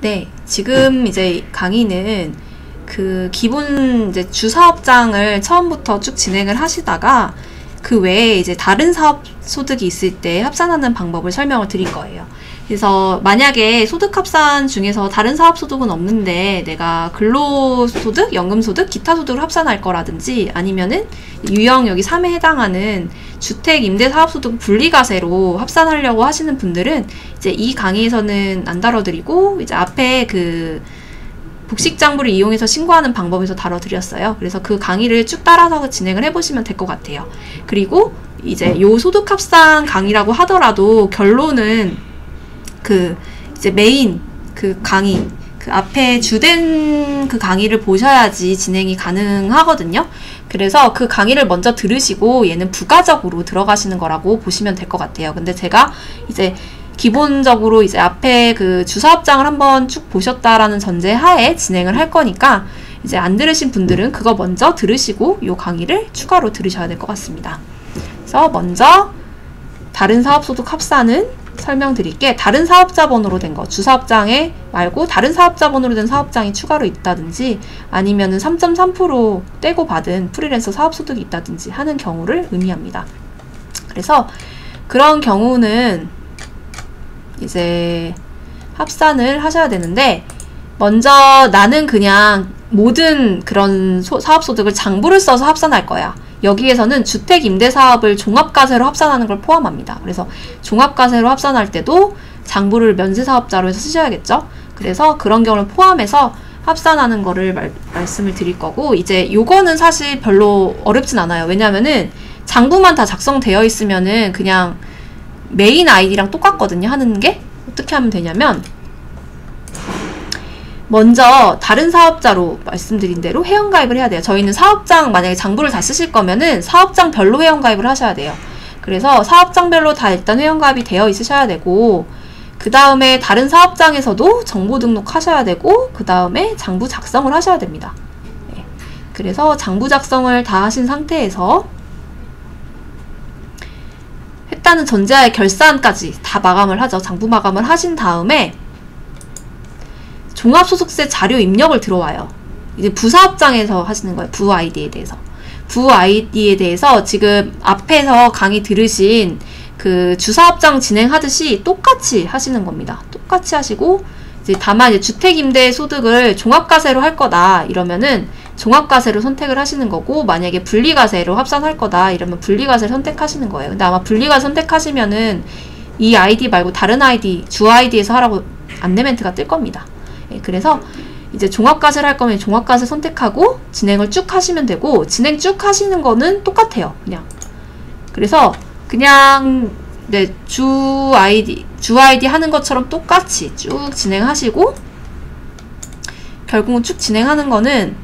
네, 지금 이제 강의는 그 기본 이제 주사업장을 처음부터 쭉 진행을 하시다가 그 외에 이제 다른 사업 소득이 있을 때 합산하는 방법을 설명을 드릴 거예요. 그래서 만약에 소득 합산 중에서 다른 사업 소득은 없는데 내가 근로소득, 연금소득, 기타 소득을 합산할 거라든지 아니면은 유형 여기 3에 해당하는 주택, 임대, 사업소득 분리과세로 합산하려고 하시는 분들은 이제 이 강의에서는 안 다뤄드리고 이제 앞에 그 복식장부를 이용해서 신고하는 방법에서 다뤄드렸어요. 그래서 그 강의를 쭉 따라서 진행을 해보시면 될 것 같아요. 그리고 이제 요 소득합산 강의라고 하더라도 결론은 그 이제 메인 그 강의 그 앞에 주된 그 강의를 보셔야지 진행이 가능하거든요. 그래서 그 강의를 먼저 들으시고 얘는 부가적으로 들어가시는 거라고 보시면 될 것 같아요. 근데 제가 이제 기본적으로 이제 앞에 그 주사업장을 한번 쭉 보셨다라는 전제 하에 진행을 할 거니까 이제 안 들으신 분들은 그거 먼저 들으시고 요 강의를 추가로 들으셔야 될 것 같습니다. 그래서 먼저 다른 사업소득 합산은 설명드릴게. 다른 사업자 번호로 된 거, 주사업장에 말고 다른 사업자 번호로 된 사업장이 추가로 있다든지 아니면은 3.3% 떼고 받은 프리랜서 사업소득이 있다든지 하는 경우를 의미합니다. 그래서 그런 경우는 이제 합산을 하셔야 되는데 먼저 나는 그냥 모든 그런 사업소득을 장부를 써서 합산할 거야. 여기에서는 주택 임대 사업을 종합과세로 합산하는 걸 포함합니다. 그래서 종합과세로 합산할 때도 장부를 면세사업자로 해서 쓰셔야겠죠. 그래서 그런 경우를 포함해서 합산하는 거를 말씀을 드릴 거고, 이제 요거는 사실 별로 어렵진 않아요. 왜냐면은 장부만 다 작성되어 있으면은 그냥 메인 아이디랑 똑같거든요. 하는 게 어떻게 하면 되냐면 먼저 다른 사업자로 말씀드린 대로 회원가입을 해야 돼요. 저희는 사업장 만약에 장부를 다 쓰실 거면은 사업장별로 회원가입을 하셔야 돼요. 그래서 사업장별로 다 일단 회원가입이 되어 있으셔야 되고, 그 다음에 다른 사업장에서도 정보 등록하셔야 되고, 그 다음에 장부 작성을 하셔야 됩니다. 네. 그래서 장부 작성을 다 하신 상태에서 했다는 전제하에 결산까지 다 마감을 하죠. 장부 마감을 하신 다음에 종합소득세 자료 입력을 들어와요. 이제 부사업장에서 하시는 거예요. 부 아이디에 대해서. 부 아이디에 대해서 지금 앞에서 강의 들으신 그 주사업장 진행하듯이 똑같이 하시는 겁니다. 똑같이 하시고, 이제 다만 이제 주택임대 소득을 종합과세로 할 거다 이러면은 종합과세로 선택을 하시는 거고, 만약에 분리과세로 합산할 거다 이러면 분리과세를 선택하시는 거예요. 근데 아마 분리과세 선택하시면은 이 아이디 말고 다른 아이디, 주 아이디에서 하라고 안내 멘트가 뜰 겁니다. 예, 그래서 이제 종합과세를 할 거면 종합과세 선택하고 진행을 쭉 하시면 되고, 진행 쭉 하시는 거는 똑같아요. 그냥. 그래서 그냥 네, 주 아이디 하는 것처럼 똑같이 쭉 진행하시고, 결국은 쭉 진행하는 거는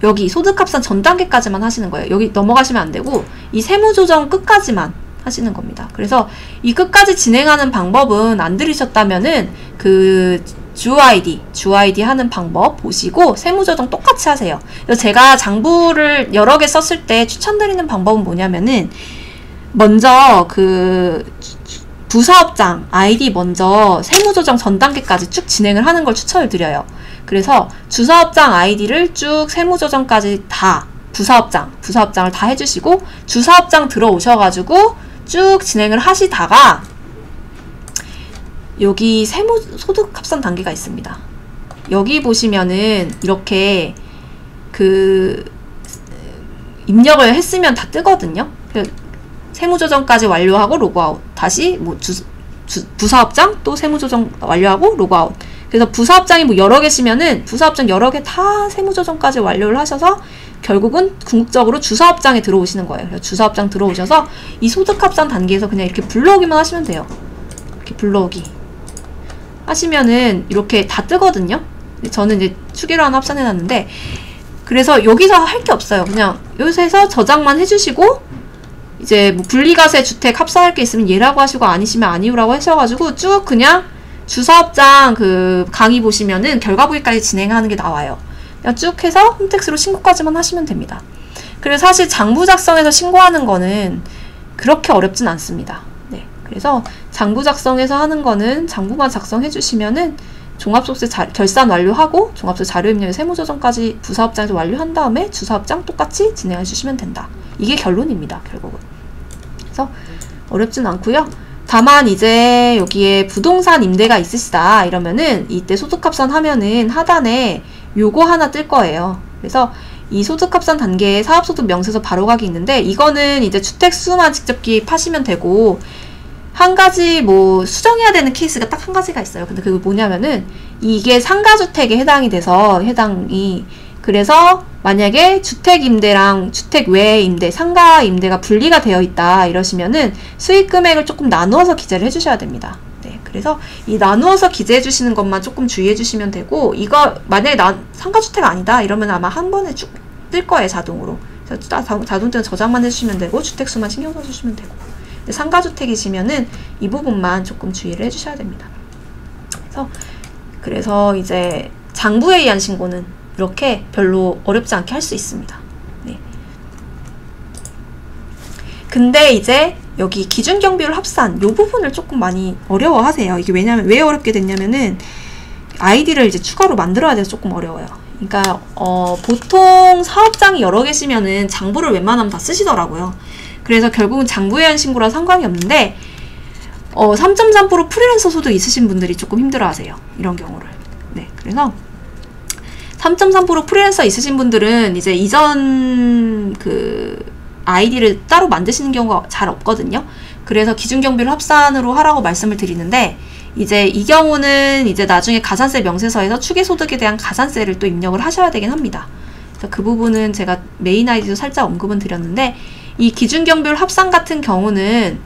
여기 소득합산 전 단계까지만 하시는 거예요. 여기 넘어가시면 안 되고 이 세무조정 끝까지만 하시는 겁니다. 그래서 이 끝까지 진행하는 방법은 안 들으셨다면은 그 주 아이디 하는 방법 보시고 세무조정 똑같이 하세요. 그래서 제가 장부를 여러 개 썼을 때 추천드리는 방법은 뭐냐면은 먼저 그 부사업장 아이디 먼저 세무조정 전 단계까지 쭉 진행을 하는 걸 추천을 드려요. 그래서 주사업장 아이디를 쭉 세무조정까지 다 부사업장을 다 해주시고, 주사업장 들어오셔가지고 쭉 진행을 하시다가 여기 세무소득합산 단계가 있습니다. 여기 보시면은 이렇게 그 입력을 했으면 다 뜨거든요. 세무조정까지 완료하고 로그아웃, 다시 뭐 부사업장 또 세무조정 완료하고 로그아웃. 그래서 부사업장이 뭐 여러 개시면은 부사업장 여러 개 다 세무조정까지 완료를 하셔서 결국은 궁극적으로 주사업장에 들어오시는 거예요. 그래서 주사업장 들어오셔서 이 소득합산 단계에서 그냥 이렇게 불러오기만 하시면 돼요. 이렇게 불러오기 하시면은 이렇게 다 뜨거든요. 저는 이제 추계로 합산해놨는데, 그래서 여기서 할 게 없어요. 그냥 여기서 저장만 해주시고, 이제 뭐 분리과세 주택 합산할 게 있으면 예라고 하시고 아니시면 아니오라고 하셔가지고 쭉 그냥 주사업장 그 강의 보시면은 결과 보기까지 진행하는 게 나와요. 그냥 쭉 해서 홈택스로 신고까지만 하시면 됩니다. 그래서 사실 장부 작성해서 신고하는 거는 그렇게 어렵진 않습니다. 네. 그래서 장부 작성해서 하는 거는 장부만 작성해 주시면은 종합소득세 결산 완료하고 종합소득 자료 입력 세무조정까지 부사업장에서 완료한 다음에 주사업장 똑같이 진행해 주시면 된다. 이게 결론입니다. 결국은. 그래서 어렵진 않고요. 다만 이제 여기에 부동산 임대가 있으시다 이러면은 이때 소득합산 하면은 하단에 요거 하나 뜰 거예요. 그래서 이 소득합산 단계에 사업소득 명세서 바로가기 있는데 이거는 이제 주택수만 직접 기입하시면 되고 한 가지 뭐 수정해야 되는 케이스가 딱 한 가지가 있어요. 근데 그게 뭐냐면은 이게 상가주택에 해당이 돼서 그래서 만약에 주택임대랑 주택 외 임대, 상가 임대가 분리가 되어 있다 이러시면은 수익 금액을 조금 나누어서 기재를 해주셔야 됩니다. 네, 그래서 이 나누어서 기재해 주시는 것만 조금 주의해 주시면 되고 이거 만약에 상가주택 아니다 이러면 아마 한 번에 쭉 뜰 거예요 자동으로. 자동적으로 저장만 해주시면 되고 주택수만 신경 써주시면 되고. 근데 상가주택이시면은 이 부분만 조금 주의를 해주셔야 됩니다. 그래서 이제 장부에 의한 신고는 이렇게 별로 어렵지 않게 할 수 있습니다. 네. 근데 이제 여기 기준경비율 합산 이 부분을 조금 많이 어려워하세요. 이게 왜 어렵게 됐냐면은 아이디를 이제 추가로 만들어야 돼서 조금 어려워요. 그러니까 보통 사업장이 여러 개시면은 장부를 웬만하면 다 쓰시더라고요. 그래서 결국은 장부에 의한 신고랑 상관이 없는데 3.3% 프리랜서 소득 있으신 분들이 조금 힘들어하세요. 이런 경우를. 네, 그래서 3.3% 프리랜서 있으신 분들은 이제 이전 그 아이디를 따로 만드시는 경우가 잘 없거든요. 그래서 기준경비를 합산으로 하라고 말씀을 드리는데 이제 이 경우는 이제 나중에 가산세 명세서에서 추계소득에 대한 가산세를 또 입력을 하셔야 되긴 합니다. 그래서 그 부분은 제가 메인 아이디도 살짝 언급은 드렸는데 이 기준경비율 합산 같은 경우는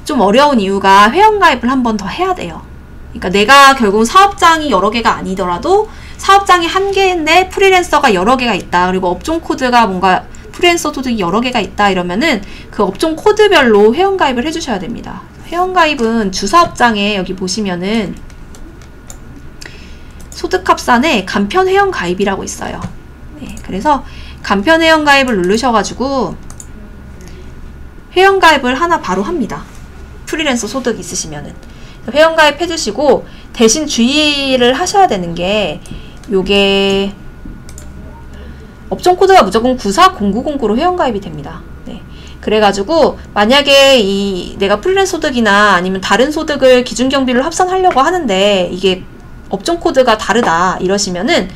좀 어려운 이유가 회원가입을 한 번 더 해야 돼요. 그러니까 내가 결국 사업장이 여러 개가 아니더라도 사업장이 한 개인데 프리랜서가 여러 개가 있다. 그리고 업종 코드가 뭔가 프리랜서 소득이 여러 개가 있다 이러면은 그 업종 코드별로 회원가입을 해주셔야 됩니다. 회원가입은 주사업장에 여기 보시면은 소득합산에 간편회원가입이라고 있어요. 네, 그래서 간편회원가입을 누르셔가지고 회원가입을 하나 바로 합니다. 프리랜서 소득 있으시면은 회원가입 해주시고 대신 주의를 하셔야 되는 게 요게 업종 코드가 무조건 940909로 회원가입이 됩니다. 네. 그래가지고 만약에 내가 프리랜서 소득이나 아니면 다른 소득을 기준경비를 합산하려고 하는데 이게 업종 코드가 다르다 이러시면은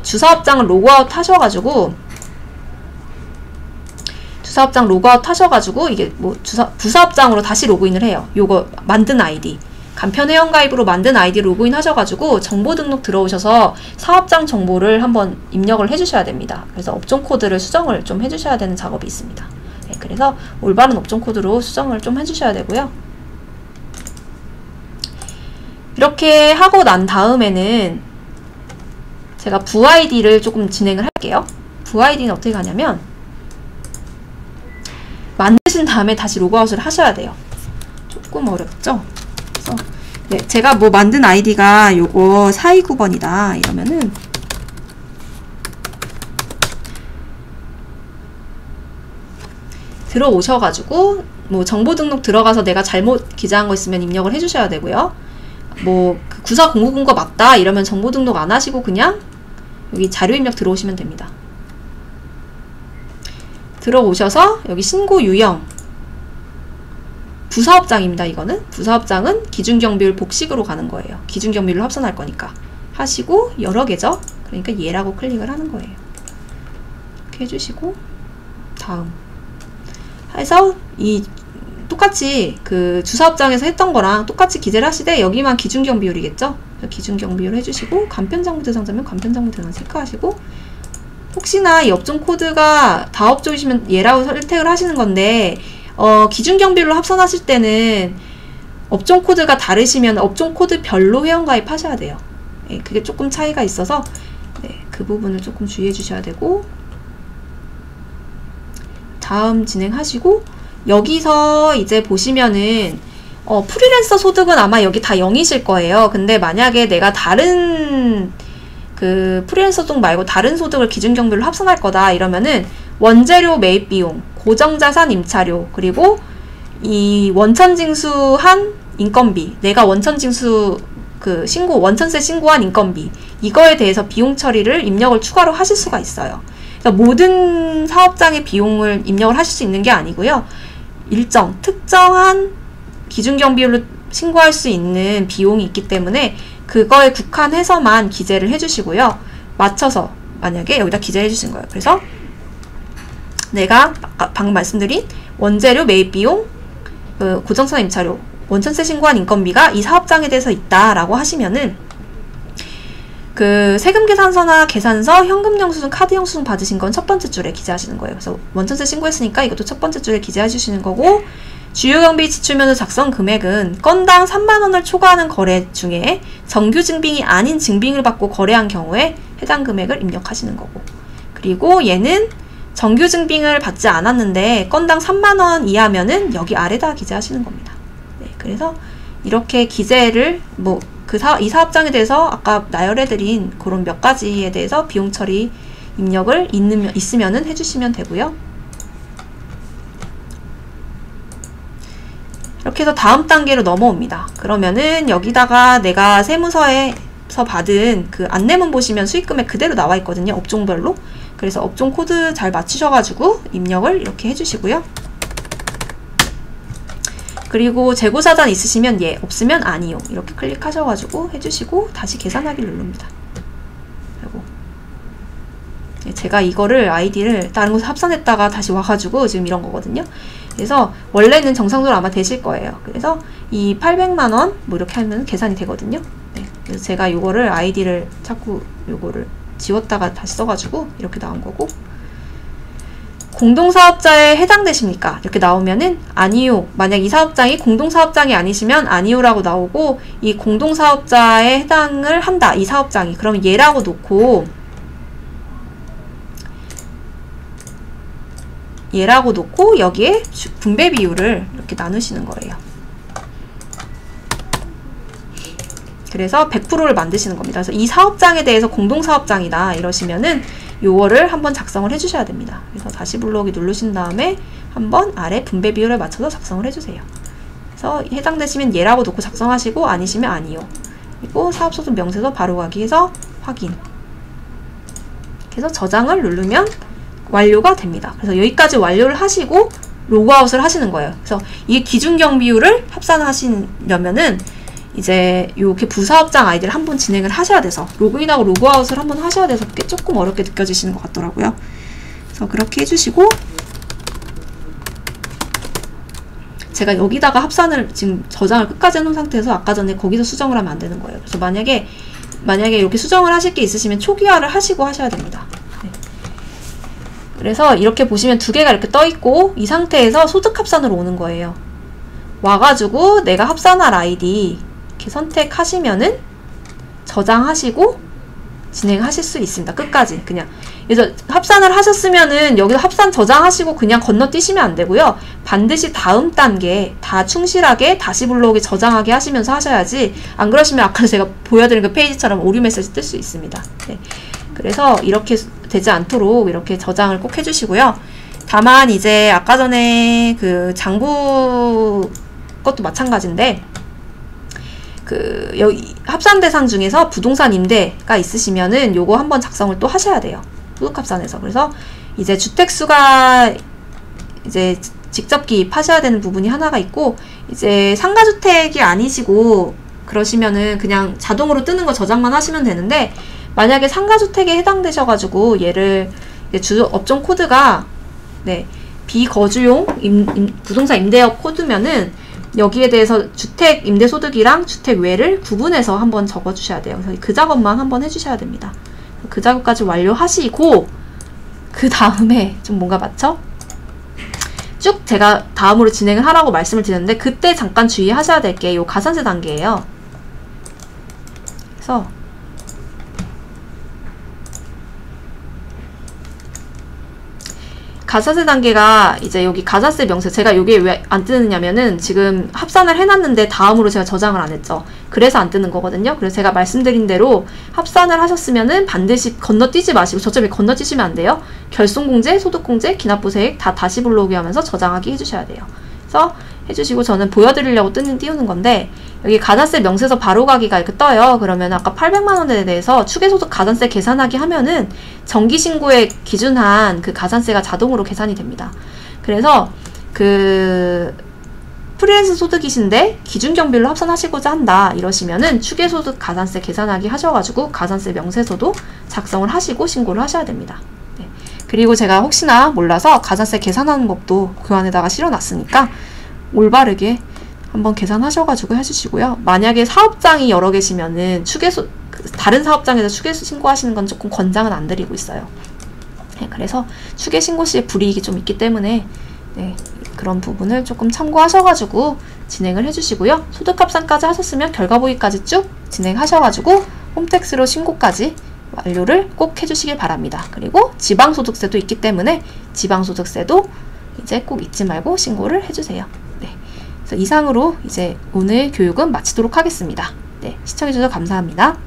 주사업장을 로그아웃 하셔가지고 이게 뭐 부사업장으로 다시 로그인을 해요. 요거 만든 아이디 간편회원가입으로 만든 아이디 로그인 하셔가지고 정보 등록 들어오셔서 사업장 정보를 한번 입력을 해주셔야 됩니다. 그래서 업종 코드를 수정을 좀 해주셔야 되는 작업이 있습니다. 네, 그래서 올바른 업종 코드로 수정을 좀 해주셔야 되고요. 이렇게 하고 난 다음에는 제가 부아이디를 조금 진행을 할게요. 부아이디는 어떻게 가냐면 만드신 다음에 다시 로그아웃을 하셔야 돼요. 조금 어렵죠? 그래서 네, 제가 뭐 만든 아이디가 요거 429번이다 이러면은 들어오셔가지고 뭐 정보 등록 들어가서 내가 잘못 기재한 거 있으면 입력을 해주셔야 되고요. 뭐 940909 거 맞다 이러면 정보 등록 안 하시고 그냥 여기 자료 입력 들어오시면 됩니다. 들어오셔서 여기 신고 유형 부사업장입니다. 이거는 부사업장은 기준경비율 복식으로 가는 거예요. 기준경비율로 합산할 거니까 하시고 여러 개죠. 그러니까 얘라고 클릭을 하는 거예요. 이렇게 해주시고 다음 해서 이 똑같이 그 주사업장에서 했던 거랑 똑같이 기재를 하시되 여기만 기준경비율이겠죠. 기준경비율 해주시고 간편장부 대상자면 간편장부 대상 체크하시고 혹시나 이 업종 코드가 다업종이시면 얘라고 선택을 하시는 건데 기준경비율로 합산하실 때는 업종 코드가 다르시면 업종 코드별로 회원가입 하셔야 돼요. 네, 그게 조금 차이가 있어서 네, 그 부분을 조금 주의해 주셔야 되고 다음 진행하시고 여기서 이제 보시면은 프리랜서 소득은 아마 여기 다 0이실 거예요. 근데 만약에 내가 다른 그 프리랜서 소득 말고 다른 소득을 기준경비로 합산할 거다 이러면은 원재료 매입 비용, 고정자산 임차료, 그리고 이 원천징수한 인건비, 내가 원천징수 원천세 신고한 인건비, 이거에 대해서 비용 처리를 입력을 추가로 하실 수가 있어요. 그러니까 모든 사업장의 비용을 입력을 하실 수 있는 게 아니고요. 일정, 특정한 기준경비율로 신고할 수 있는 비용이 있기 때문에 그거에 국한해서만 기재를 해주시고요. 맞춰서 만약에 여기다 기재해 주신 거예요. 그래서 내가 방금 말씀드린 원재료 매입비용, 고정선 임차료, 원천세 신고한 인건비가 이 사업장에 대해서 있다라고 하시면은 세금 계산서나 계산서, 현금 영수증, 카드 영수증 받으신 건 첫 번째 줄에 기재하시는 거예요. 그래서 원천세 신고했으니까 이것도 첫 번째 줄에 기재해 주시는 거고, 주요경비 지출면허 작성 금액은 건당 3만원을 초과하는 거래 중에 정규 증빙이 아닌 증빙을 받고 거래한 경우에 해당 금액을 입력하시는 거고, 그리고 얘는 정규 증빙을 받지 않았는데 건당 3만원 이하면은 여기 아래다 기재하시는 겁니다. 네, 그래서 이렇게 기재를 이 사업장에 대해서 아까 나열해드린 그런 몇 가지에 대해서 비용 처리 입력을 있으면은 해주시면 되고요. 이렇게 해서 다음 단계로 넘어옵니다. 그러면은 여기다가 내가 세무서에서 받은 안내문 보시면 수익금액 그대로 나와 있거든요. 업종별로. 그래서 업종 코드 잘 맞추셔가지고 입력을 이렇게 해주시고요. 그리고 재고사단 있으시면 예, 없으면 아니요. 이렇게 클릭하셔가지고 해주시고 다시 계산하기 누릅니다. 그리고 제가 이거를 아이디를 다른 곳에 합산했다가 다시 와가지고 지금 이런 거거든요. 그래서 원래는 정상적으로 아마 되실 거예요. 그래서 이 800만원 이렇게 하면 계산이 되거든요. 네, 그래서 제가 요거를 아이디를 자꾸 요거를 지웠다가 다시 써가지고 이렇게 나온 거고, 공동사업자에 해당되십니까? 이렇게 나오면은 아니요. 만약 이 사업장이 공동사업장이 아니시면 아니요라고 나오고, 이 공동사업자에 해당을 한다, 이 사업장이. 그러면 얘라고 놓고 여기에 분배 비율을 이렇게 나누시는 거예요. 그래서 100%를 만드시는 겁니다. 그래서 이 사업장에 대해서 공동사업장이다 이러시면은 요거를 한번 작성을 해주셔야 됩니다. 그래서 다시 불러오기 누르신 다음에 한번 아래 분배 비율에 맞춰서 작성을 해주세요. 그래서 해당되시면 얘라고 놓고 작성하시고, 아니시면 아니요. 그리고 사업소득 명세서 바로 가기 해서 확인. 그래서 저장을 누르면 완료가 됩니다. 그래서 여기까지 완료를 하시고 로그아웃을 하시는 거예요. 그래서 이 기준경비율을 합산하시려면은 이제 요렇게 부사업장 아이디를 한번 진행을 하셔야 돼서 로그인하고 로그아웃을 한번 하셔야 돼서 꽤 조금 어렵게 느껴지시는 것 같더라고요. 그래서 그렇게 해주시고, 제가 여기다가 합산을 지금 저장을 끝까지 해놓은 상태에서 아까 전에 거기서 수정을 하면 안 되는 거예요. 그래서 만약에 이렇게 수정을 하실 게 있으시면 초기화를 하시고 하셔야 됩니다. 네. 그래서 이렇게 보시면 두 개가 이렇게 떠 있고, 이 상태에서 소득 합산으로 오는 거예요. 와가지고 내가 합산할 아이디 이렇게 선택하시면은 저장하시고 진행하실 수 있습니다. 끝까지 그냥. 그래서 합산을 하셨으면은 여기서 합산 저장하시고 그냥 건너뛰시면 안 되고요. 반드시 다음 단계 다 충실하게 다시 불러오기 저장하게 하시면서 하셔야지, 안 그러시면 아까 제가 보여드린 그 페이지처럼 오류 메시지 뜰 수 있습니다. 네. 그래서 이렇게 되지 않도록 이렇게 저장을 꼭 해주시고요. 다만 이제 아까 전에 장부 것도 마찬가지인데, 여기 합산 대상 중에서 부동산 임대가 있으시면은 요거 한번 작성을 또 하셔야 돼요. 소득 합산에서. 그래서 이제 주택수가 이제 직접 기입하셔야 되는 부분이 하나가 있고, 이제 상가주택이 아니시고 그러시면은 그냥 자동으로 뜨는 거 저장만 하시면 되는데, 만약에 상가주택에 해당되셔가지고 얘를 업종 코드가 비거주용 부동산 임대업 코드면은 여기에 대해서 주택 임대소득이랑 주택 외를 구분해서 한번 적어주셔야 돼요. 그래서 그 작업만 한번 해주셔야 됩니다. 그 작업까지 완료하시고, 그 다음에 좀 뭔가 맞죠? 쭉 제가 다음으로 진행을 하라고 말씀을 드렸는데, 그때 잠깐 주의하셔야 될 게 요 가산세 단계예요. 그래서 가산세 단계가 이제 여기 가산세 명세, 제가 여기에 왜 안 뜨느냐면은 지금 합산을 해놨는데 다음으로 제가 저장을 안 했죠. 그래서 안 뜨는 거거든요. 그래서 제가 말씀드린 대로 합산을 하셨으면은 반드시 건너뛰지 마시고, 저점에 건너뛰시면 안 돼요. 결손공제, 소득공제, 기납부세액 다 다시 불러오기 하면서 저장하기 해주셔야 돼요. 그래서 해주시고, 저는 보여드리려고 띄우는 건데, 여기 가산세 명세서 바로가기가 이렇게 떠요. 그러면 아까 800만 원에 대해서 추계소득 가산세 계산하기 하면은 정기신고에 기준한 그 가산세가 자동으로 계산이 됩니다. 그래서 그 프리랜서 소득이신데 기준경비로 합산하시고자 한다 이러시면은 추계소득 가산세 계산하기 하셔가지고 가산세 명세서도 작성을 하시고 신고를 하셔야 됩니다. 네. 그리고 제가 혹시나 몰라서 가산세 계산하는 법도 교환에다가 실어놨으니까 올바르게 한번 계산하셔가지고 해주시고요. 만약에 사업장이 여러 계시면은 다른 사업장에서 추계소 신고하시는 건 조금 권장은 안 드리고 있어요. 네, 그래서 추계 신고 시에 불이익이 좀 있기 때문에 네, 그런 부분을 조금 참고하셔가지고 진행을 해주시고요. 소득합산까지 하셨으면 결과보기까지 쭉 진행하셔가지고 홈택스로 신고까지 완료를 꼭 해주시길 바랍니다. 그리고 지방소득세도 있기 때문에 지방소득세도 이제 꼭 잊지 말고 신고를 해주세요. 네, 그래서 이상으로 이제 오늘 교육은 마치도록 하겠습니다. 네, 시청해주셔서 감사합니다.